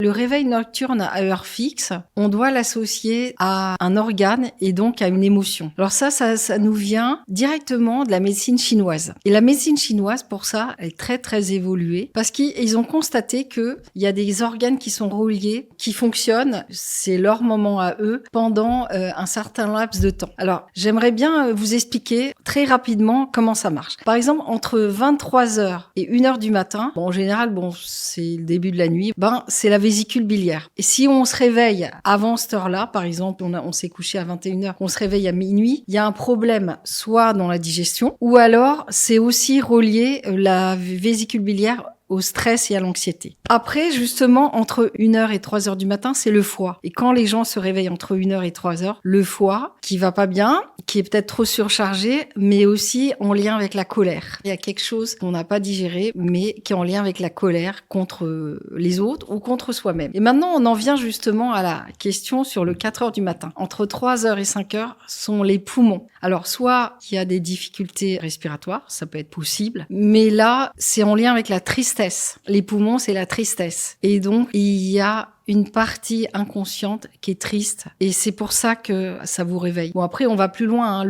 Le réveil nocturne à heure fixe, on doit l'associer à un organe et donc à une émotion. Alors ça nous vient directement de la médecine chinoise. Et la médecine chinoise, pour ça, elle est très très évoluée parce qu'ils ont constaté qu'il y a des organes qui sont reliés, qui fonctionnent, c'est leur moment à eux, pendant un certain laps de temps. Alors, j'aimerais bien vous expliquer très rapidement comment ça marche. Par exemple, entre 23h et 1h du matin, en général, c'est le début de la nuit, c'est la vésicule biliaire. Et si on se réveille avant cette heure-là, par exemple, on s'est couché à 21h, on se réveille à minuit, il y a un problème soit dans la digestion, ou alors c'est aussi relié la vésicule biliaire au stress et à l'anxiété. Après, justement, entre 1h et 3h du matin, c'est le foie. Et quand les gens se réveillent entre 1h et 3h, le foie, qui va pas bien, qui est peut-être trop surchargé, mais aussi en lien avec la colère. Il y a quelque chose qu'on n'a pas digéré, mais qui est en lien avec la colère contre les autres ou contre soi-même. Et maintenant, on en vient justement à la question sur le 4h du matin. Entre 3h et 5h sont les poumons. Alors, soit il y a des difficultés respiratoires, ça peut être possible, mais là, c'est en lien avec la tristesse. Les poumons, c'est la tristesse. Et donc, il y a une partie inconsciente qui est triste. Et c'est pour ça que ça vous réveille. Bon, après, on va plus loin,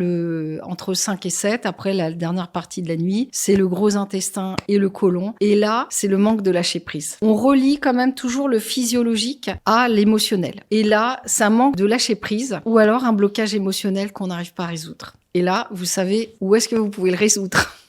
entre 5 et 7. Après, la dernière partie de la nuit, c'est le gros intestin et le côlon. Et là, c'est le manque de lâcher prise. On relie quand même toujours le physiologique à l'émotionnel. Et là, c'est un manque de lâcher prise ou alors un blocage émotionnel qu'on n'arrive pas à résoudre. Et là, vous savez où est-ce que vous pouvez le résoudre.